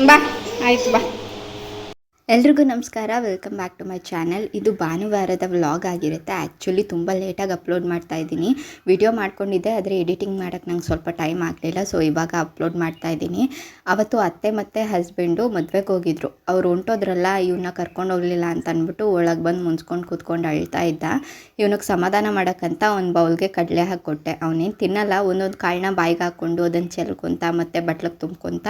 ಬಾ ಆಯ್ತು ಬಾ. ಎಲ್ರಿಗೂ ನಮಸ್ಕಾರ, welcome back to my channel. ಇದು ಭಾನುವಾರದ ವ್ಲಾಗ್ ಆಗಿರುತ್ತೆ. ಆ್ಯಕ್ಚುಲಿ ತುಂಬ ಲೇಟಾಗಿ ಅಪ್ಲೋಡ್ ಮಾಡ್ತಾ ಇದ್ದೀನಿ. ವಿಡಿಯೋ ಮಾಡ್ಕೊಂಡಿದ್ದೆ, ಆದರೆ ಎಡಿಟಿಂಗ್ ಮಾಡೋಕ್ಕೆ ನಂಗೆ ಸ್ವಲ್ಪ ಟೈಮ್ ಆಗಲಿಲ್ಲ. ಸೊ ಇವಾಗ ಅಪ್ಲೋಡ್ ಮಾಡ್ತಾ ಇದ್ದೀನಿ. ಅವತ್ತು ಅತ್ತೆ ಮತ್ತು ಹಸ್ಬೆಂಡು ಮದುವೆಗೆ ಹೋಗಿದ್ರು. ಅವ್ರು ಹೊಂಟೋದ್ರಲ್ಲ, ಇವನ್ನ ಕರ್ಕೊಂಡು ಹೋಗಲಿಲ್ಲ ಅಂತ ಅಂದ್ಬಿಟ್ಟು ಒಳಗೆ ಬಂದು ಮುನ್ಸ್ಕೊಂಡು ಕೂತ್ಕೊಂಡು ಅಳ್ತಾ ಇದ್ದ. ಇವನಿಗೆ ಸಮಾಧಾನ ಮಾಡೋಕ್ಕಂತ ಒಂದು ಬೌಲ್ಗೆ ಕಡಲೆ ಹಾಕ್ಕೊಟ್ಟೆ. ಅವನೇನು ತಿನ್ನಲ್ಲ, ಒಂದೊಂದು ಕಾಳನ್ನ ಬಾಯಿಗೆ ಹಾಕ್ಕೊಂಡು ಅದನ್ನು ಚೆಲ್ಕೊತ ಮತ್ತು ಬಟ್ಲಿಗೆ ತುಂಬ್ಕೊತ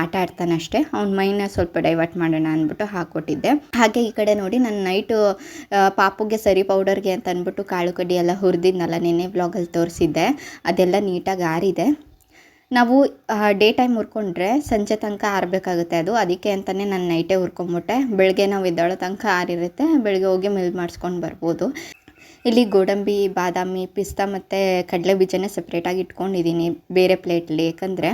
ಆಟ ಆಡ್ತಾನಷ್ಟೇ. ಅವ್ನ ಮೈನ ಸ್ವಲ್ಪ ಡೈವರ್ಟ್ ಮಾಡೋಣ ಅಂದ್ಬಿಟ್ಟು ಹಾಕ್ಕೊಟ್ಟಿದ್ದೆ. ಹಾಗೆ ಈ ಕಡೆ ನೋಡಿ, ನಾನು ನೈಟು ಪಾಪುಗೆ ಸರಿ ಪೌಡರ್ಗೆ ಅಂತ ಅಂದ್ಬಿಟ್ಟು ಕಾಳು ಕಡ್ಡಿ ಎಲ್ಲ ಹುರಿದಿದ್ನಲ್ಲ, ನೆನ್ನೆ ವ್ಲಾಗಲ್ಲಿ ತೋರಿಸಿದ್ದೆ. ಅದೆಲ್ಲ ನೀಟಾಗಿ ಆರಿದೆ. ನಾವು ಡೇ ಟೈಮ್ ಹುರ್ಕೊಂಡ್ರೆ ಸಂಜೆ ತನಕ ಆರಬೇಕಾಗುತ್ತೆ ಅದು. ಅದಕ್ಕೆ ಅಂತಲೇ ನಾನು ನೈಟೇ ಹುರ್ಕೊಂಬಿಟ್ಟೆ. ಬೆಳಗ್ಗೆ ನಾವು ಎದ್ದೇಳೋ ತನಕ ಆರಿರುತ್ತೆ, ಬೆಳಗ್ಗೆ ಹೋಗಿ ಮಿಲ್ ಮಾಡಿಸ್ಕೊಂಡು ಬರ್ಬೋದು. ಇಲ್ಲಿ ಗೋಡಂಬಿ, ಬಾದಾಮಿ, ಪಿಸ್ತಾ ಮತ್ತು ಕಡಲೆ ಬೀಜನೇ ಸಪ್ರೇಟಾಗಿ ಇಟ್ಕೊಂಡಿದ್ದೀನಿ ಬೇರೆ ಪ್ಲೇಟ್ಲಿ. ಯಾಕಂದರೆ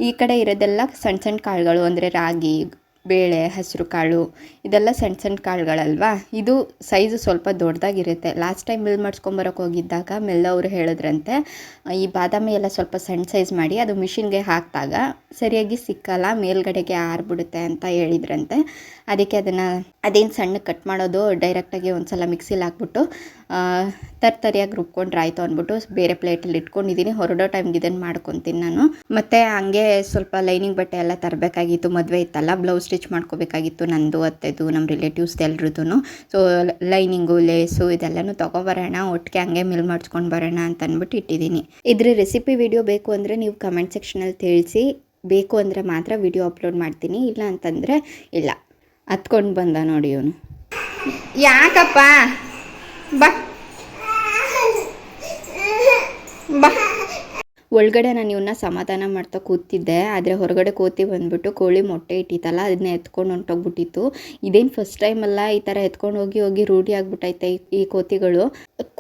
ಈ ಕಡೆ ಇರೋದೆಲ್ಲ ಸಣ್ಣ ಸಣ್ಣ ಕಾಳುಗಳು, ಅಂದರೆ ರಾಗಿ, ಬೇಳೆ, ಹೆಸರು ಕಾಳು, ಇದೆಲ್ಲ ಸಣ್ಣ ಸಣ್ಣ ಕಾಳುಗಳಲ್ವಾ. ಇದು ಸೈಜು ಸ್ವಲ್ಪ ದೊಡ್ಡದಾಗಿರುತ್ತೆ. ಲಾಸ್ಟ್ ಟೈಮ್ ಮಿಲ್ ಮಾಡಿಸ್ಕೊಂಬರೋಕೆ ಹೋಗಿದ್ದಾಗ ಮಿಲ್ಲವರು ಹೇಳಿದ್ರಂತೆ, ಈ ಬಾದಾಮಿ ಎಲ್ಲ ಸ್ವಲ್ಪ ಸಣ್ಣ ಸೈಜ್ ಮಾಡಿ ಅದು ಮಿಷಿನ್ಗೆ ಹಾಕಿದಾಗ ಸರಿಯಾಗಿ ಸಿಕ್ಕಲ್ಲ, ಮೇಲ್ಗಡೆಗೆ ಆರ್ಬಿಡುತ್ತೆ ಅಂತ ಹೇಳಿದ್ರಂತೆ. ಅದಕ್ಕೆ ಅದೇನು ಸಣ್ಣ ಕಟ್ ಮಾಡೋದು, ಡೈರೆಕ್ಟಾಗಿ ಒಂದು ಸಲ ಮಿಕ್ಸಿಲಿ ಹಾಕ್ಬಿಟ್ಟು ತರಿಯಾಗಿ ರುಬ್ಕೊಂಡ್ರೆ ಆಯಿತು ಅಂದ್ಬಿಟ್ಟು ಬೇರೆ ಪ್ಲೇಟಲ್ಲಿ ಇಟ್ಕೊಂಡಿದ್ದೀನಿ. ಹೊರಡೋ ಟೈಮ್ಗೆ ಇದನ್ನು ಮಾಡ್ಕೊತೀನಿ ನಾನು. ಮತ್ತು ಹಂಗೆ ಸ್ವಲ್ಪ ಲೈನಿಂಗ್ ಬಟ್ಟೆ ಎಲ್ಲ ತರಬೇಕಾಗಿತ್ತು, ಮದುವೆ ಇತ್ತಲ್ಲ, ಬ್ಲೌಸ್ ಸ್ಟಿಚ್ ಮಾಡ್ಕೋಬೇಕಾಗಿತ್ತು, ನಂದು ಅತ್ತೆದು ನಮ್ಮ ರಿಲೇಟಿವ್ಸ್ ಎಲ್ರದ್ದು. ಸೊ ಲೈನಿಂಗು, ಲೇಸು ಇದೆಲ್ಲನೂ ತೊಗೊಬರೋಣ, ಒಟ್ಟಿಗೆ ಹಂಗೆ ಮಿಲ್ ಮಾಡಿಸ್ಕೊಂಡು ಬರೋಣ ಅಂತ ಅಂದ್ಬಿಟ್ಟು ಇಟ್ಟಿದ್ದೀನಿ. ಇದ್ರ ರೆಸಿಪಿ ವಿಡಿಯೋ ಬೇಕು ಅಂದರೆ ನೀವು ಕಮೆಂಟ್ ಸೆಕ್ಷನಲ್ಲಿ ತಿಳಿಸಿ. ಬೇಕು ಅಂದರೆ ಮಾತ್ರ ವಿಡಿಯೋ ಅಪ್ಲೋಡ್ ಮಾಡ್ತೀನಿ, ಇಲ್ಲ ಅಂತಂದರೆ ಇಲ್ಲ. ಹತ್ಕೊಂಡು ಬಂದ ನೋಡಿ ಇವನು. ಯಾಕಪ್ಪ? ಬಾ ಬಾ. ಒಳಗಡೆ ನಾನು ಇವನ್ನ ಸಮಾಧಾನ ಮಾಡ್ತಾ ಕೂತಿದ್ದೆ, ಆದರೆ ಹೊರಗಡೆ ಕೋತಿ ಬಂದುಬಿಟ್ಟು ಕೋಳಿ ಮೊಟ್ಟೆ ಇಟ್ಟಿತ್ತಲ್ಲ, ಅದನ್ನ ಎತ್ಕೊಂಡು ಹೊಂಟೋಗ್ಬಿಟ್ಟಿತ್ತು. ಇದೇನು ಫಸ್ಟ್ ಟೈಮಲ್ಲ, ಈ ಥರ ಎತ್ಕೊಂಡು ಹೋಗಿ ರೂಢಿ ಆಗಿಬಿಟ್ಟೈತೆ ಈ ಕೋತಿಗಳು.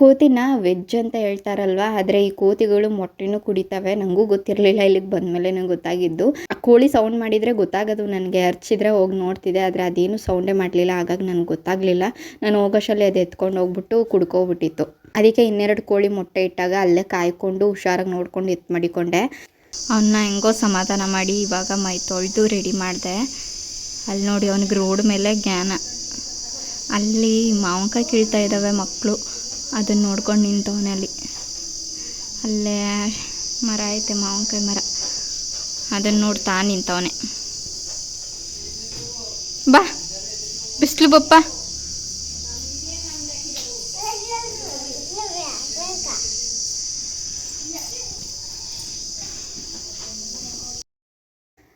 ಕೋತಿನ ವೆಜ್ ಅಂತ ಹೇಳ್ತಾರಲ್ವ, ಆದರೆ ಈ ಕೋತಿಗಳು ಮೊಟ್ಟೆನೂ ಕುಡಿತವೆ. ನನಗೂ ಗೊತ್ತಿರಲಿಲ್ಲ, ಇಲ್ಲಿಗೆ ಬಂದಮೇಲೆ ನಂಗೆ ಗೊತ್ತಾಗಿದ್ದು. ಆ ಕೋಳಿ ಸೌಂಡ್ ಮಾಡಿದರೆ ಗೊತ್ತಾಗೋದು ನನಗೆ, ಅರ್ಚಿದ್ರೆ ಹೋಗಿ ನೋಡ್ತಿದ್ದೆ, ಆದರೆ ಅದೇನು ಸೌಂಡೇ ಮಾಡಲಿಲ್ಲ. ಹಾಗಾಗಿ ನನಗೆ ಗೊತ್ತಾಗಲಿಲ್ಲ. ನಾನು ಹೋಗೋಷ್ಟರಲ್ಲಿ ಅದು ಎತ್ಕೊಂಡು ಹೋಗ್ಬಿಟ್ಟು ಕುಡ್ಕೋಗ್ಬಿಟ್ಟಿತ್ತು. ಅದಕ್ಕೆ ಇನ್ನೆರಡು ಕೋಳಿ ಮೊಟ್ಟೆ ಇಟ್ಟಾಗ ಅಲ್ಲೇ ಕಾಯ್ಕೊಂಡು ಹುಷಾರಾಗಿ ನೋಡ್ಕೊಂಡು ಎತ್ತು ಮಾಡಿಕೊಂಡೆ. ಅವನ್ನ ಹೆಂಗೋ ಸಮಾಧಾನ ಮಾಡಿ ಇವಾಗ ಮೈ ತೊಳೆದು ರೆಡಿ ಮಾಡಿದೆ. ಅಲ್ಲಿ ನೋಡಿ, ಅವನಿಗೆ ರೋಡ್ ಮೇಲೆ ಜ್ಞಾನ. ಅಲ್ಲಿ ಮಾವಿನಕಾಯಿ ಕೀಳ್ತಾ ಇದ್ದಾವೆ ಮಕ್ಕಳು, ಅದನ್ನು ನೋಡ್ಕೊಂಡು ನಿಂತವನೇ. ಅಲ್ಲೇ ಮರ ಐತೆ, ಮಾವಿನಕಾಯಿ ಮರ, ಅದನ್ನು ನೋಡ್ತಾ ನಿಂತವನೇ. ಬಾ ಬಿಸಿಲು ಬಪ್ಪ.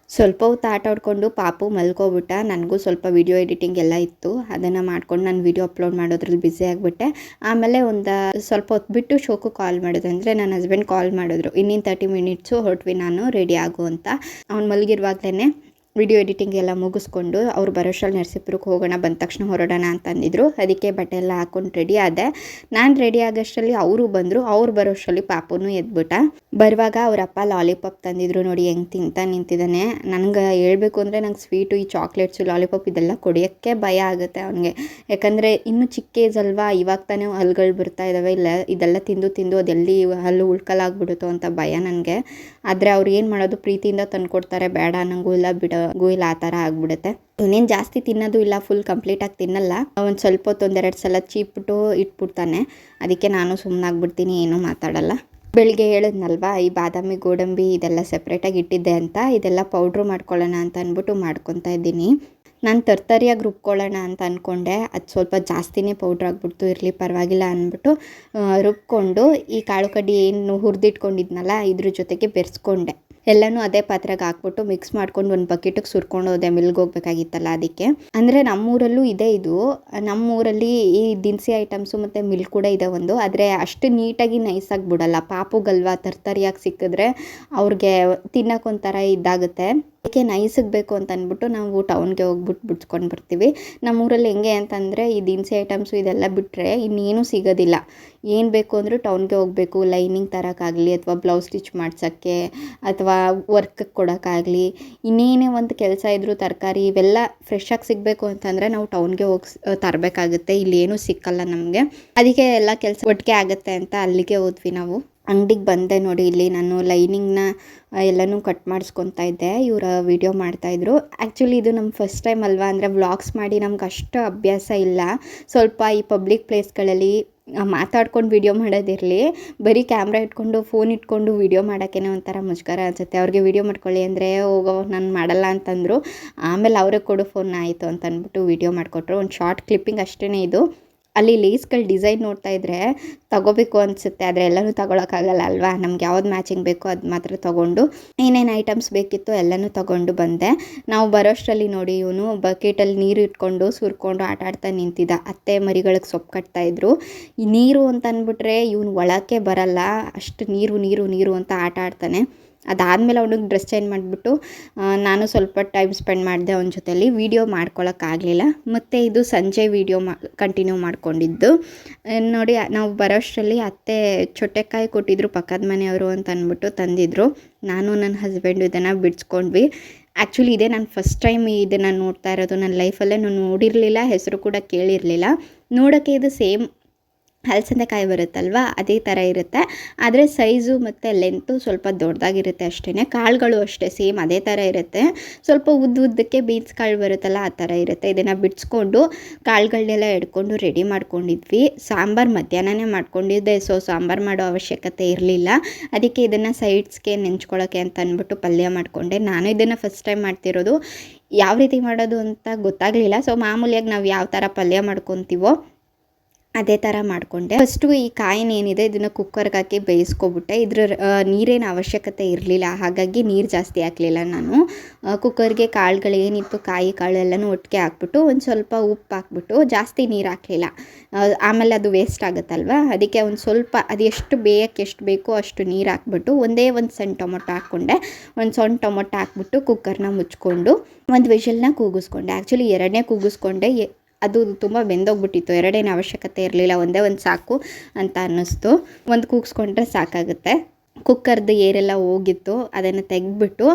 ಸ್ವಲ್ಪ ಹೊತ್ತು ಆಟ ಆಡ್ಕೊಂಡು ಪಾಪು ಮಲ್ಕೊಬಿಟ್ಟ. ನನಗೂ ಸ್ವಲ್ಪ ವಿಡಿಯೋ ಎಡಿಟಿಂಗ್ ಎಲ್ಲ ಇತ್ತು, ಅದನ್ನು ಮಾಡ್ಕೊಂಡು ನಾನು ವಿಡಿಯೋ ಅಪ್ಲೋಡ್ ಮಾಡೋದ್ರಲ್ಲಿ ಬ್ಯುಸಿ ಆಗಿಬಿಟ್ಟೆ. ಆಮೇಲೆ ಸ್ವಲ್ಪ ಹೊತ್ತು ಬಿಟ್ಟು ಶೋಕು ಕಾಲ್ ಮಾಡಿದ್ರು, ಅಂದರೆ ನನ್ನ ಹಸ್ಬೆಂಡ್ ಕಾಲ್ ಮಾಡಿದ್ರು, ಇನ್ನಿನ್ನು 30 ಮಿನಿಟ್ಸು ಹೊರಟ್ವಿ ನಾನು, ರೆಡಿ ಆಗು ಅಂತ. ಅವ್ನು ಮಲಗಿರುವಾಗಲೇ ವಿಡಿಯೋ ಎಡಿಟಿಂಗ್ ಎಲ್ಲ ಮುಗಿಸ್ಕೊಂಡು ಅವ್ರು ಬರೋಷ್ಟರಲ್ಲಿ ನರಸೀಪುರಕ್ಕೆ ಹೋಗೋಣ, ಬಂದ ತಕ್ಷಣ ಹೊರಡೋಣ ಅಂತಂದಿದ್ರು. ಅದಕ್ಕೆ ಬಟ್ಟೆ ಎಲ್ಲ ಹಾಕ್ಕೊಂಡು ರೆಡಿ ಆದೆ. ನಾನು ರೆಡಿ ಆಗೋಷ್ಟರಲ್ಲಿ ಅವರು ಬಂದರು. ಅವ್ರು ಬರೋಷ್ಟರಲ್ಲಿ ಪಾಪುನು ಎದ್ಬಿಟ್ಟ. ಬರುವಾಗ ಅವರಪ್ಪ ಲಾಲಿಪಾಪ್ ತಂದಿದ್ರು. ನೋಡಿ ಹೆಂಗೆ ತಿಂತ ನಿಂತಿದ್ದಾನೆ. ನನಗೆ ಹೇಳ್ಬೇಕು ಅಂದರೆ ನಂಗೆ ಸ್ವೀಟು, ಈ ಚಾಕ್ಲೇಟ್ಸು, ಲಾಲಿಪಾಪ್ ಇದೆಲ್ಲ ಕೊಡಿಯೋಕ್ಕೆ ಭಯ ಆಗುತ್ತೆ ಅವನಿಗೆ. ಯಾಕಂದರೆ ಇನ್ನೂ ಚಿಕ್ಕ ಏಜ್ ಅಲ್ವಾ, ಇವಾಗ ತಾನೇ ಹಲ್ಗಳು ಬರ್ತಾ ಇದ್ದಾವೆ. ಇಲ್ಲ ಇದೆಲ್ಲ ತಿಂದು ಅದೆಲ್ಲಿ ಹಲ್ಲು ಉಳ್ಕಲಾಗ್ಬಿಡುತ್ತೋ ಅಂತ ಭಯ ನನಗೆ. ಆದರೆ ಅವ್ರು ಏನು ಮಾಡೋದು, ಪ್ರೀತಿಯಿಂದ ತಂದುಕೊಡ್ತಾರೆ. ಬೇಡ ನನಗೂ ಇಲ್ಲ, ಬಿಡೋಗೂ ಇಲ್ಲ, ಆ ಥರ ಆಗಿಬಿಡುತ್ತೆ. ಇನ್ನೇನು ಜಾಸ್ತಿ ತಿನ್ನೋದು ಇಲ್ಲ, ಫುಲ್ ಕಂಪ್ಲೀಟಾಗಿ ತಿನ್ನಲ್ಲ. ಒಂದು ಸ್ವಲ್ಪ ಹೊತ್ತು 1-2 ಸಲ ಚೀಪ್ಬಿಟ್ಟು ಇಟ್ಬಿಡ್ತಾನೆ. ಅದಕ್ಕೆ ನಾನು ಸುಮ್ಮನಾಗ್ಬಿಡ್ತೀನಿ, ಏನೂ ಮಾತಾಡಲ್ಲ. ಬೆಳಿಗ್ಗೆ ಹೇಳಿದ್ನಲ್ವಾ, ಈ ಬಾದಾಮಿ, ಗೋಡಂಬಿ ಇದೆಲ್ಲ ಸಪ್ರೇಟಾಗಿ ಇಟ್ಟಿದ್ದೆ ಅಂತ, ಇದೆಲ್ಲ ಪೌಡ್ರು ಮಾಡ್ಕೊಳ್ಳೋಣ ಅಂತ ಅಂದ್ಬಿಟ್ಟು ಮಾಡ್ಕೊತಾ ಇದ್ದೀನಿ. ನಾನು ತರಿಯಾಗಿ ರುಬ್ಕೊಳ್ಳೋಣ ಅಂತ ಅಂದ್ಕೊಂಡೆ, ಅದು ಸ್ವಲ್ಪ ಜಾಸ್ತಿನೇ ಪೌಡ್ರ್ ಆಗಿಬಿಡ್ತು. ಇರಲಿ ಪರವಾಗಿಲ್ಲ ಅಂದ್ಬಿಟ್ಟು ರುಬ್ಕೊಂಡು ಈ ಕಾಳು ಕಡ್ಡಿ ಏನು ಹುರಿದಿಟ್ಕೊಂಡಿದ್ನಲ್ಲ ಇದ್ರ ಜೊತೆಗೆ ಬೆರೆಸ್ಕೊಂಡೆ. ಎಲ್ಲನೂ ಅದೇ ಪಾತ್ರೆಗೆ ಹಾಕ್ಬಿಟ್ಟು ಮಿಕ್ಸ್ ಮಾಡ್ಕೊಂಡು ಒಂದು ಬಕೆಟಿಗೆ ಸುರ್ಕೊಂಡು ಹೋದೆ, ಮಿಲ್ಗೆ ಹೋಗ್ಬೇಕಾಗಿತ್ತಲ್ಲ ಅದಕ್ಕೆ. ಅಂದರೆ ನಮ್ಮೂರಲ್ಲೂ ಇದೆ ಇದು. ನಮ್ಮೂರಲ್ಲಿ ಈ ದಿನಸಿ ಐಟಮ್ಸು ಮತ್ತು ಮಿಲ್ ಕೂಡ ಇದೆ ಒಂದು, ಆದರೆ ಅಷ್ಟು ನೀಟಾಗಿ ನೈಸಾಗಿ ಬಿಡಲ್ಲ. ಪಾಪುಗಲ್ವಾ, ತರಿಯಾಗಿ ಸಿಕ್ಕಿದ್ರೆ ಅವ್ರಿಗೆ ತಿನ್ನೋಕ್ಕೊಂಥರ ಇದಾಗುತ್ತೆ. ಅದಕ್ಕೆ ನೈಸಿಗೆ ಬೇಕು ಅಂತ ಅಂದ್ಬಿಟ್ಟು ನಾವು ಟೌನ್ಗೆ ಹೋಗ್ಬಿಟ್ಟು ಬಿಡ್ಸ್ಕೊಂಡು ಬರ್ತೀವಿ. ನಮ್ಮೂರಲ್ಲಿ ಹೆಂಗೆ ಅಂತಂದರೆ ಈ ದಿನಸಿ ಐಟಮ್ಸು ಇದೆಲ್ಲ ಬಿಟ್ಟರೆ ಇನ್ನೇನು ಸಿಗೋದಿಲ್ಲ. ಏನು ಬೇಕು ಅಂದರೂ ಟೌನ್ಗೆ ಹೋಗಬೇಕು, ಲೈನಿಂಗ್ ತರೋಕ್ಕಾಗಲಿ, ಅಥವಾ ಬ್ಲೌಸ್ ಸ್ಟಿಚ್ ಮಾಡ್ಸೋಕ್ಕೆ, ಅಥವಾ ವರ್ಕ್ಗೆ ಕೊಡೋಕ್ಕಾಗಲಿ, ಇನ್ನೇನೇ ಒಂದು ಕೆಲಸ ಇದ್ದರೂ, ತರಕಾರಿ ಇವೆಲ್ಲ ಫ್ರೆಶ್ಶಾಗಿ ಸಿಗಬೇಕು ಅಂತಂದರೆ ನಾವು ಟೌನ್ಗೆ ಹೋಗಿ ತರಬೇಕಾಗುತ್ತೆ. ಇಲ್ಲಿ ಏನೂ ಸಿಕ್ಕಲ್ಲ ನಮಗೆ. ಅದಕ್ಕೆ ಎಲ್ಲ ಕೆಲಸ ಒಟ್ಟಿಗೆ ಆಗುತ್ತೆ ಅಂತ ಅಲ್ಲಿಗೆ ಹೋದ್ವಿ ನಾವು. ಅಂಗಡಿಗೆ ಬಂದೆ ನೋಡಿ. ಇಲ್ಲಿ ನಾನು ಲೈನಿಂಗ್ನ ಎಲ್ಲನೂ ಕಟ್ ಮಾಡಿಸ್ಕೊತಾ ಇದ್ದೆ, ಇವರ ವೀಡಿಯೋ ಮಾಡ್ತಾಯಿದ್ರು. ಆ್ಯಕ್ಚುಲಿ ಇದು ನಮ್ಮ ಫಸ್ಟ್ ಟೈಮ್ ಅಲ್ವಾ, ಅಂದರೆ ವ್ಲಾಗ್ಸ್ ಮಾಡಿ ನಮ್ಗೆ ಅಷ್ಟು ಅಭ್ಯಾಸ ಇಲ್ಲ. ಸ್ವಲ್ಪ ಈ ಪಬ್ಲಿಕ್ ಪ್ಲೇಸ್ಗಳಲ್ಲಿ ಮಾತಾಡ್ಕೊಂಡು ವೀಡಿಯೋ ಮಾಡೋದಿರಲಿ, ಬರೀ ಕ್ಯಾಮ್ರಾ ಇಟ್ಕೊಂಡು ಫೋನ್ ಇಟ್ಕೊಂಡು ವೀಡಿಯೋ ಮಾಡೋಕ್ಕೇ ಒಂಥರ ಮುಜುಗರ ಅನಿಸುತ್ತೆ. ಅವ್ರಿಗೆ ವೀಡಿಯೋ ಮಾಡ್ಕೊಳ್ಳಿ ಅಂದರೆ ಹೋಗೋ ನಾನು ಮಾಡಲ್ಲ ಅಂತಂದರು. ಆಮೇಲೆ ಅವರೇ ಕೊಡು ಫೋನ್ ಆಯಿತು ಅಂತ ಅಂದ್ಬಿಟ್ಟು ವೀಡಿಯೋ ಮಾಡಿಕೊಟ್ರು. ಒಂದು ಶಾರ್ಟ್ ಕ್ಲಿಪ್ಪಿಂಗ್ ಅಷ್ಟೇ ಇದು. ಅಲ್ಲಿ ಲೇಸ್ಗಳು ಡಿಸೈನ್ ನೋಡ್ತಾ ಇದ್ದರೆ ತಗೋಬೇಕು ಅನಿಸುತ್ತೆ, ಆದರೆ ಎಲ್ಲನೂ ತಗೊಳಕ್ಕಾಗಲ್ಲ ಅಲ್ವಾ. ನಮ್ಗೆ ಯಾವ್ದು ಮ್ಯಾಚಿಂಗ್ ಬೇಕೋ ಅದು ಮಾತ್ರ ತೊಗೊಂಡು ಏನೇನು ಐಟಮ್ಸ್ ಬೇಕಿತ್ತು ಎಲ್ಲನೂ ತೊಗೊಂಡು ಬಂದೆ. ನಾವು ಬರೋಷ್ಟರಲ್ಲಿ ನೋಡಿ ಇವನು ಬಕೆಟಲ್ಲಿ ನೀರು ಇಟ್ಕೊಂಡು ಸುರ್ಕೊಂಡು ಆಟ ಆಡ್ತಾ ನಿಂತಿದ್ದ. ಅತ್ತೆ ಮರಿಗಳಿಗೆ ಸೊಪ್ಪು ಕಟ್ತಾಯಿದ್ರು. ಈ ನೀರು ಅಂತ ಅಂದ್ಬಿಟ್ರೆ ಇವನು ಒಳಕ್ಕೆ ಬರಲ್ಲ, ಅಷ್ಟು ನೀರು ನೀರು ನೀರು ಅಂತ ಆಟ ಆಡ್ತಾನೆ. ಅದಾದಮೇಲೆ ಅವನಿಗೆ ಡ್ರೆಸ್ ಚೇಂಜ್ ಮಾಡಿಬಿಟ್ಟು ನಾನು ಸ್ವಲ್ಪ ಟೈಮ್ ಸ್ಪೆಂಡ್ ಮಾಡಿದೆ ಅವನ ಜೊತೆಲಿ. ವೀಡಿಯೋ ಮಾಡ್ಕೊಳಕ್ಕಾಗಲಿಲ್ಲ. ಮತ್ತು ಇದು ಸಂಜೆ ವೀಡಿಯೋ ಕಂಟಿನ್ಯೂ ಮಾಡ್ಕೊಂಡಿದ್ದು ನೋಡಿ. ನಾವು ಬರೋಷ್ಟರಲ್ಲಿ ಅತ್ತೆ ಚೊಟ್ಟೆಕಾಯಿ ಕೊಟ್ಟಿದ್ರು ಪಕ್ಕದ ಮನೆಯವರು ಅಂತ ಅಂದ್ಬಿಟ್ಟು ತಂದಿದ್ರು. ನಾನು ನನ್ನ ಹಸ್ಬೆಂಡು ಇದನ್ನು ಬಿಡಿಸ್ಕೊಂಡ್ವಿ. ಆ್ಯಕ್ಚುಲಿ ಇದೇ ನಾನು ಫಸ್ಟ್ ಟೈಮ್ ಇದನ್ನು ನೋಡ್ತಾ ಇರೋದು. ನನ್ನ ಲೈಫಲ್ಲೇ ನಾನು ನೋಡಿರಲಿಲ್ಲ, ಹೆಸರು ಕೂಡ ಕೇಳಿರಲಿಲ್ಲ. ನೋಡೋಕ್ಕೆ ಇದು ಸೇಮ್ ಹಲಸಂದೆಕಾಯಿ ಬರುತ್ತಲ್ವ, ಅದೇ ಥರ ಇರುತ್ತೆ. ಆದರೆ ಸೈಜು ಮತ್ತು ಲೆಂತು ಸ್ವಲ್ಪ ದೊಡ್ಡದಾಗಿರುತ್ತೆ ಅಷ್ಟೇ. ಕಾಳುಗಳು ಅಷ್ಟೇ ಸೇಮ್ ಅದೇ ಥರ ಇರುತ್ತೆ. ಸ್ವಲ್ಪ ಉದ್ದಕ್ಕೆ ಬೀನ್ಸ್ ಕಾಳು ಬರುತ್ತಲ್ಲ ಆ ಥರ ಇರುತ್ತೆ. ಇದನ್ನು ಬಿಡಿಸ್ಕೊಂಡು ಕಾಳುಗಳನ್ನೆಲ್ಲ ಎಡ್ಕೊಂಡು ರೆಡಿ ಮಾಡ್ಕೊಂಡಿದ್ವಿ. ಸಾಂಬಾರು ಮಧ್ಯಾಹ್ನನೇ ಮಾಡ್ಕೊಂಡಿದ್ದೆ, ಸೊ ಸಾಂಬಾರು ಮಾಡೋ ಅವಶ್ಯಕತೆ ಇರಲಿಲ್ಲ. ಅದಕ್ಕೆ ಇದನ್ನು ಸೈಡ್ಸ್ಗೆ ನೆಂಚ್ಕೊಳ್ಳೋಕ್ಕೆ ಅಂತ ಅಂದ್ಬಿಟ್ಟು ಪಲ್ಯ ಮಾಡಿಕೊಂಡೆ. ನಾನು ಇದನ್ನು ಫಸ್ಟ್ ಟೈಮ್ ಮಾಡ್ತಿರೋದು, ಯಾವ ರೀತಿ ಮಾಡೋದು ಅಂತ ಗೊತ್ತಾಗಲಿಲ್ಲ. ಸೊ ಮಾಮೂಲಿಯಾಗಿ ನಾವು ಯಾವ ಥರ ಪಲ್ಯ ಮಾಡ್ಕೊತೀವೋ ಅದೇ ಥರ ಮಾಡಿಕೊಂಡೆ. ಫಸ್ಟು ಈ ಕಾಯಿನ ಏನಿದೆ ಇದನ್ನು ಕುಕ್ಕರ್ಗೆ ಹಾಕಿ ಬೇಯಿಸ್ಕೊಬಿಟ್ಟೆ. ಇದ್ರ ನೀರೇನು ಅವಶ್ಯಕತೆ ಇರಲಿಲ್ಲ, ಹಾಗಾಗಿ ನೀರು ಜಾಸ್ತಿ ಹಾಕಲಿಲ್ಲ ನಾನು. ಕುಕ್ಕರ್ಗೆ ಕಾಳುಗಳೇನಿತ್ತು ಕಾಯಿ ಕಾಳು ಎಲ್ಲನೂ ಒಟ್ಟಿಗೆ ಹಾಕ್ಬಿಟ್ಟು ಒಂದು ಸ್ವಲ್ಪ ಉಪ್ಪು ಹಾಕ್ಬಿಟ್ಟು, ಜಾಸ್ತಿ ನೀರು ಹಾಕಲಿಲ್ಲ. ಆಮೇಲೆ ಅದು ವೇಸ್ಟ್ ಆಗುತ್ತಲ್ವ, ಅದಕ್ಕೆ ಒಂದು ಸ್ವಲ್ಪ ಅದು ಎಷ್ಟು ಬೇಯಕ್ಕೆ ಎಷ್ಟು ಬೇಕೋ ಅಷ್ಟು ನೀರು ಹಾಕ್ಬಿಟ್ಟು ಒಂದೇ ಒಂದು ಸಣ್ಣ ಟೊಮೊಟೊ ಹಾಕ್ಕೊಂಡೆ. ಒಂದು ಸಣ್ಣ ಟೊಮೊಟೊ ಹಾಕ್ಬಿಟ್ಟು ಕುಕ್ಕರ್ನ ಮುಚ್ಕೊಂಡು ಒಂದು ವಿಷಲ್ನ ಕೂಗಿಸ್ಕೊಂಡೆ. ಆ್ಯಕ್ಚುಲಿ ಎರಡನೇ ಕೂಗಿಸ್ಕೊಂಡೆ, ಅದು ತುಂಬ ಬೆಂದೋಗ್ಬಿಟ್ಟಿತ್ತು. ಎರಡೇನು ಅವಶ್ಯಕತೆ ಇರಲಿಲ್ಲ, ಒಂದೇ ಒಂದು ಸಾಕು ಅಂತ ಅನ್ನಿಸ್ತು. ಒಂದು ಕೂಗಿಸ್ಕೊಂಡ್ರೆ ಸಾಕಾಗುತ್ತೆ. ಕುಕ್ಕರ್ದು ಏರೆಲ್ಲ ಹೋಗಿತ್ತು ಅದನ್ನು ತೆಗೆದ್ಬಿಟ್ಟು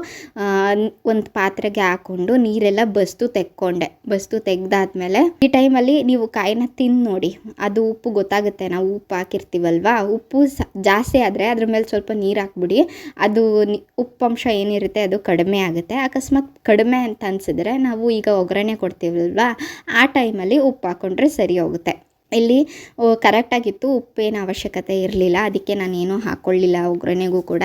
ಒಂದು ಪಾತ್ರೆಗೆ ಹಾಕ್ಕೊಂಡು ನೀರೆಲ್ಲ ಬಸ್ತು ತೆಗ್ದಾದ್ಮೇಲೆ ಈ ಟೈಮಲ್ಲಿ ನೀವು ಕಾಯಿನ ತಿಂದು ನೋಡಿ, ಅದು ಉಪ್ಪು ಗೊತ್ತಾಗುತ್ತೆ. ನಾವು ಉಪ್ಪು ಹಾಕಿರ್ತೀವಲ್ವ, ಉಪ್ಪು ಜಾಸ್ತಿ ಆದರೆ ಅದ್ರ ಮೇಲೆ ಸ್ವಲ್ಪ ನೀರು ಹಾಕ್ಬಿಡಿ. ಅದು ಉಪ್ಪಂಶ ಏನಿರುತ್ತೆ ಅದು ಕಡಿಮೆ ಆಗುತ್ತೆ. ಅಕಸ್ಮಾತ್ ಕಡಿಮೆ ಅಂತ ಅನಿಸಿದ್ರೆ ನಾವು ಈಗ ಒಗ್ಗರಣೆ ಕೊಡ್ತೀವಲ್ವ, ಆ ಟೈಮಲ್ಲಿ ಉಪ್ಪು ಹಾಕ್ಕೊಂಡ್ರೆ ಸರಿ ಹೋಗುತ್ತೆ. ಇಲ್ಲಿ ಕರೆಕ್ಟಾಗಿತ್ತು, ಉಪ್ಪೇನು ಅವಶ್ಯಕತೆ ಇರಲಿಲ್ಲ, ಅದಕ್ಕೆ ನಾನೇನು ಹಾಕ್ಕೊಳ್ಳಿಲ್ಲ ಒಗ್ಗರಣೆಗೂ ಕೂಡ.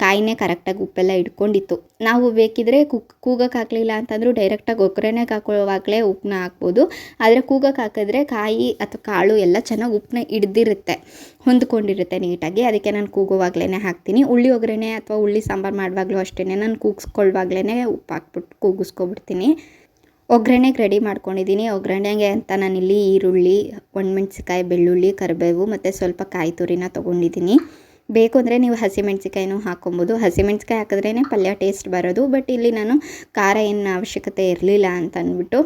ಕಾಯಿನೇ ಕರೆಕ್ಟಾಗಿ ಉಪ್ಪೆಲ್ಲ ಇಟ್ಕೊಂಡಿತ್ತು. ನಾವು ಬೇಕಿದ್ರೆ ಕೂಗಕ್ಕೆ ಹಾಕಲಿಲ್ಲ ಅಂತಂದರೂ ಡೈರೆಕ್ಟಾಗಿ ಒಗ್ಗರಣೆಗೆ ಹಾಕೊಳ್ಳುವಾಗಲೇ ಉಪ್ಪನ್ನ ಹಾಕ್ಬೋದು. ಆದರೆ ಕೂಗಕ್ಕೆ ಹಾಕಿದ್ರೆ ಕಾಯಿ ಅಥವಾ ಕಾಳು ಎಲ್ಲ ಚೆನ್ನಾಗಿ ಉಪ್ಪನ್ನ ಹಿಡ್ದಿರುತ್ತೆ, ಹೊಂದ್ಕೊಂಡಿರುತ್ತೆ ನೀಟಾಗಿ. ಅದಕ್ಕೆ ನಾನು ಕೂಗುವಾಗಲೇ ಹಾಕ್ತೀನಿ. ಉಳ್ಳಿ ಒಗ್ಗರಣೆ ಅಥವಾ ಉಳ್ಳಿ ಸಾಂಬಾರು ಮಾಡುವಾಗಲೂ ಅಷ್ಟೇ, ನಾನು ಕೂಗಿಸ್ಕೊಳ್ಳುವಾಗಲೇ ಉಪ್ಪು ಹಾಕ್ಬಿಟ್ಟು ಕೂಗಿಸ್ಕೊಬಿಡ್ತೀನಿ. ಒಗ್ಗರಣೆಗೆ ರೆಡಿ ಮಾಡ್ಕೊಂಡಿದ್ದೀನಿ. ಒಗ್ಗರಣೆಗೆ ಅಂತ ನಾನಿಲ್ಲಿ ಈರುಳ್ಳಿ, ಒಣಮೆಣ್ಸಿಕಾಯಿ, ಬೆಳ್ಳುಳ್ಳಿ, ಕರಿಬೇವು ಮತ್ತು ಸ್ವಲ್ಪ ಕಾಯಿ ತುರಿನ ತೊಗೊಂಡಿದ್ದೀನಿ. ಬೇಕು ಅಂದರೆ ನೀವು ಹಸಿಮೆಣ್ಸಿಕಾಯಿನೂ ಹಾಕ್ಕೊಬೋದು. ಹಸಿಮೆಣ್ಸಿಕಾಯಿ ಹಾಕಿದ್ರೇ ಪಲ್ಯ ಟೇಸ್ಟ್ ಬರೋದು. ಬಟ್ ಇಲ್ಲಿ ನಾನು ಖಾರ ಏನು ಅವಶ್ಯಕತೆ ಇರಲಿಲ್ಲ ಅಂತ ಅಂದ್ಬಿಟ್ಟು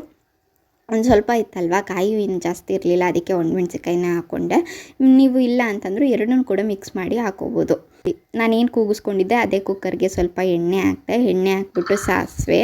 ಒಂದು ಸ್ವಲ್ಪ ಇತ್ತಲ್ವ, ಕಾಯಿ ಏನು ಜಾಸ್ತಿ ಇರಲಿಲ್ಲ, ಅದಕ್ಕೆ ಒಣಮೆಣ್ಸಿಕಾಯಿನ ಹಾಕ್ಕೊಂಡೆ. ನೀವು ಇಲ್ಲ ಅಂತಂದರೂ ಎರಡನ್ನೂ ಕೂಡ ಮಿಕ್ಸ್ ಮಾಡಿ ಹಾಕ್ಕೋಬೋದು. ನಾನೇನು ಕೂಗಿಸ್ಕೊಂಡಿದ್ದೆ ಅದೇ ಕುಕ್ಕರ್ಗೆ ಸ್ವಲ್ಪ ಎಣ್ಣೆ ಹಾಕ್ಬಿಟ್ಟು ಸಾಸಿವೆ,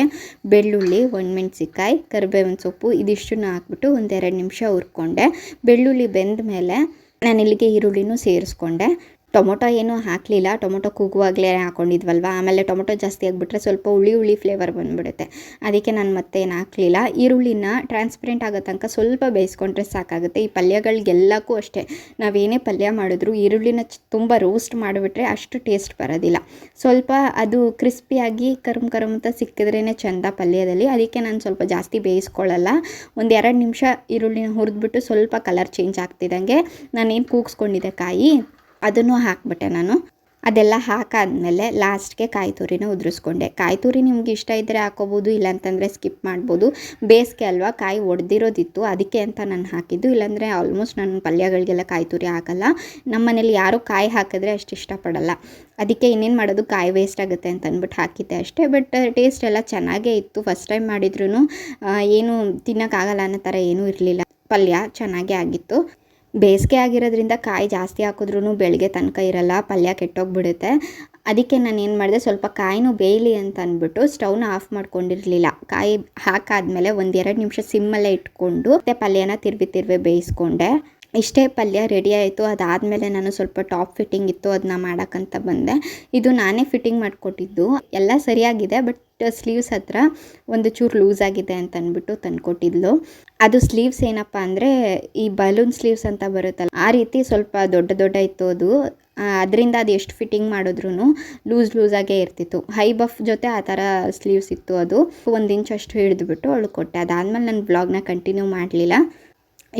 ಬೆಳ್ಳುಳ್ಳಿ, ಒಣಮೆಣ್ಸಿಕಾಯಿ, ಕರಿಬೇವಿನ ಸೊಪ್ಪು ಇದಿಷ್ಟನ್ನು ಹಾಕ್ಬಿಟ್ಟು ಒಂದು 2 ನಿಮಿಷ ಹುರ್ಕೊಂಡೆ. ಬೆಳ್ಳುಳ್ಳಿ ಬೆಂದ ಮೇಲೆ ನಾನು ಇಲ್ಲಿಗೆ ಈರುಳ್ಳಿನೂ ಸೇರಿಸ್ಕೊಂಡೆ. ಟೊಮೊಟೊ ಏನೂ ಹಾಕಲಿಲ್ಲ, ಟೊಮೊಟೊ ಕೂಗುವಾಗಲೇ ಹಾಕ್ಕೊಂಡಿದ್ವಲ್ವ. ಆಮೇಲೆ ಟೊಮೊಟೊ ಜಾಸ್ತಿ ಆಗಿಬಿಟ್ರೆ ಸ್ವಲ್ಪ ಹುಳಿ ಫ್ಲೇವರ್ ಬಂದುಬಿಡುತ್ತೆ, ಅದಕ್ಕೆ ನಾನು ಮತ್ತೆ ಏನು ಹಾಕಲಿಲ್ಲ. ಈರುಳ್ಳಿನ ಟ್ರಾನ್ಸ್ಪರೆಂಟ್ ಆಗೋ ತನಕ ಸ್ವಲ್ಪ ಬೇಯಿಸ್ಕೊಂಡ್ರೆ ಸಾಕಾಗುತ್ತೆ. ಈ ಪಲ್ಯಗಳಿಗೆಲ್ಲಕ್ಕೂ ಅಷ್ಟೇ, ನಾವೇನೇ ಪಲ್ಯ ಮಾಡಿದ್ರು ಈರುಳ್ಳಿನ ತುಂಬ ರೋಸ್ಟ್ ಮಾಡಿಬಿಟ್ರೆ ಅಷ್ಟು ಟೇಸ್ಟ್ ಬರೋದಿಲ್ಲ. ಸ್ವಲ್ಪ ಅದು ಕ್ರಿಸ್ಪಿಯಾಗಿ ಕರ್ಮ್ ಅಂತ ಸಿಕ್ಕಿದ್ರೇ ಚೆಂದ ಪಲ್ಯದಲ್ಲಿ. ಅದಕ್ಕೆ ನಾನು ಸ್ವಲ್ಪ ಜಾಸ್ತಿ ಬೇಯಿಸ್ಕೊಳ್ಳಲ್ಲ. ಒಂದು 2 ನಿಮಿಷ ಈರುಳ್ಳಿನ ಹುರಿದ್ಬಿಟ್ಟು ಸ್ವಲ್ಪ ಕಲರ್ ಚೇಂಜ್ ಆಗ್ತಿದ್ದಂಗೆ ನಾನೇನು ಕೂಗಿಸ್ಕೊಂಡಿದ್ದೆ ಕಾಯಿ ಅದನ್ನು ಹಾಕ್ಬಿಟ್ಟೆ ನಾನು. ಅದೆಲ್ಲ ಹಾಕಾದ್ಮೇಲೆ ಲಾಸ್ಟ್ಗೆ ಕಾಯಿ ತುರಿನ ಉದುರಿಸ್ಕೊಂಡೆ. ಕಾಯಿ ತುರಿ ನಿಮ್ಗೆ ಇಷ್ಟ ಇದ್ದರೆ ಹಾಕೋಬೋದು, ಇಲ್ಲಾಂತಂದರೆ ಸ್ಕಿಪ್ ಮಾಡ್ಬೋದು. ಬೇಸಿಗೆ ಅಲ್ವಾ, ಕಾಯಿ ಒಡೆದಿರೋದಿತ್ತು, ಅದಕ್ಕೆ ಅಂತ ನಾನು ಹಾಕಿದ್ದು. ಇಲ್ಲಾಂದರೆ ಆಲ್ಮೋಸ್ಟ್ ನಾನು ಪಲ್ಯಗಳಿಗೆಲ್ಲ ಕಾಯಿ ತುರಿ ಹಾಕಲ್ಲ. ನಮ್ಮ ಮನೇಲಿ ಯಾರೂ ಕಾಯಿ ಹಾಕಿದ್ರೆ ಅಷ್ಟು ಇಷ್ಟಪಡಲ್ಲ, ಅದಕ್ಕೆ ಇನ್ನೇನು ಮಾಡೋದು, ಕಾಯಿ ವೇಸ್ಟ್ ಆಗುತ್ತೆ ಅಂತ ಅಂದ್ಬಿಟ್ಟು ಹಾಕಿದ್ದೆ ಅಷ್ಟೇ. ಬಟ್ ಟೇಸ್ಟ್ ಎಲ್ಲ ಚೆನ್ನಾಗೇ ಇತ್ತು. ಫಸ್ಟ್ ಟೈಮ್ ಮಾಡಿದ್ರೂ ಏನು ತಿನ್ನೋಕ್ಕಾಗಲ್ಲ ಅನ್ನೋ ಥರ ಏನೂ ಇರಲಿಲ್ಲ, ಪಲ್ಯ ಚೆನ್ನಾಗೇ ಆಗಿತ್ತು. ಬೇಸಿಗೆ ಆಗಿರೋದ್ರಿಂದ ಕಾಯಿ ಜಾಸ್ತಿ ಹಾಕಿದ್ರೂ ಬೆಳಗ್ಗೆ ತನಕ ಇರಲ್ಲ, ಪಲ್ಯ ಕೆಟ್ಟೋಗ್ಬಿಡುತ್ತೆ. ಅದಕ್ಕೆ ನಾನು ಏನು ಮಾಡಿದೆ, ಸ್ವಲ್ಪ ಕಾಯಿನೂ ಬೇಯಲಿ ಅಂತ ಅಂದ್ಬಿಟ್ಟು ಸ್ಟವ್ನ ಆಫ್ ಮಾಡ್ಕೊಂಡಿರಲಿಲ್ಲ. ಕಾಯಿ ಹಾಕಾದ್ಮೇಲೆ 1-2 ನಿಮಿಷ ಸಿಮ್ಮಲ್ಲೇ ಇಟ್ಕೊಂಡು ಮತ್ತೆ ಪಲ್ಯನ ತಿರ್ವಿ ಬೇಯಿಸ್ಕೊಂಡೆ. ಇಷ್ಟೇ ಪಲ್ಯ ರೆಡಿ ಆಯಿತು. ಅದಾದಮೇಲೆ ನಾನು ಸ್ವಲ್ಪ ಟಾಪ್ ಫಿಟ್ಟಿಂಗ್ ಇತ್ತು, ಅದನ್ನ ಮಾಡೋಕ್ಕಂತ ಬಂದೆ. ಇದು ನಾನೇ ಫಿಟ್ಟಿಂಗ್ ಮಾಡಿಕೊಟ್ಟಿದ್ದು. ಎಲ್ಲ ಸರಿಯಾಗಿದೆ, ಬಟ್ ಸ್ಲೀವ್ಸ್ ಹತ್ರ ಒಂದು ಚೂರು ಲೂಸ್ ಆಗಿದೆ ಅಂತ ಅಂದ್ಬಿಟ್ಟು ತಂದುಕೊಟ್ಟಿದ್ಲು. ಅದು ಸ್ಲೀವ್ಸ್ ಏನಪ್ಪ ಅಂದರೆ ಈ ಬಲೂನ್ ಸ್ಲೀವ್ಸ್ ಅಂತ ಬರುತ್ತಲ್ಲ, ಆ ರೀತಿ ಸ್ವಲ್ಪ ದೊಡ್ಡ ಇತ್ತು ಅದು. ಅದರಿಂದ ಅದು ಎಷ್ಟು ಫಿಟ್ಟಿಂಗ್ ಮಾಡಿದ್ರೂ ಲೂಸಾಗೇ ಇರ್ತಿತ್ತು. ಹೈ ಬಫ್ ಜೊತೆ ಆ ಥರ ಸ್ಲೀವ್ಸ್ ಇತ್ತು. ಅದು 1 ಇಂಚ್ ಅಷ್ಟು ಹಿಡಿದುಬಿಟ್ಟು ಅವಳು ಕೊಟ್ಟೆ. ಅದಾದಮೇಲೆ ನಾನು ವ್ಲಾಗ್ನ ಕಂಟಿನ್ಯೂ ಮಾಡಲಿಲ್ಲ.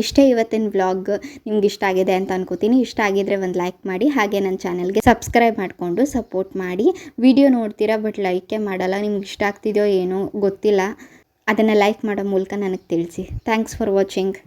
ಇಷ್ಟೇ ಇವತ್ತಿನ ವ್ಲಾಗ್. ನಿಮ್ಗೆ ಇಷ್ಟ ಆಗಿದೆ ಅಂತ ಅನ್ಕೋತೀನಿ. ಇಷ್ಟ ಆಗಿದ್ರೆ ಒಂದು ಲೈಕ್ ಮಾಡಿ, ಹಾಗೆ ನನ್ನ ಚಾನಲ್ಗೆ ಸಬ್ಸ್ಕ್ರೈಬ್ ಮಾಡಿಕೊಂಡು ಸಪೋರ್ಟ್ ಮಾಡಿ. ವಿಡಿಯೋ ನೋಡ್ತೀರಾ ಬಟ್ ಲೈಕೇ ಮಾಡಲ್ಲ. ನಿಮ್ಗೆ ಇಷ್ಟ ಆಗ್ತಿದೆಯೋ ಏನೋ ಗೊತ್ತಿಲ್ಲ. ಅದನ್ನು ಲೈಕ್ ಮಾಡೋ ಮೂಲಕ ನನಗೆ ತಿಳಿಸಿ. Thanks for watching.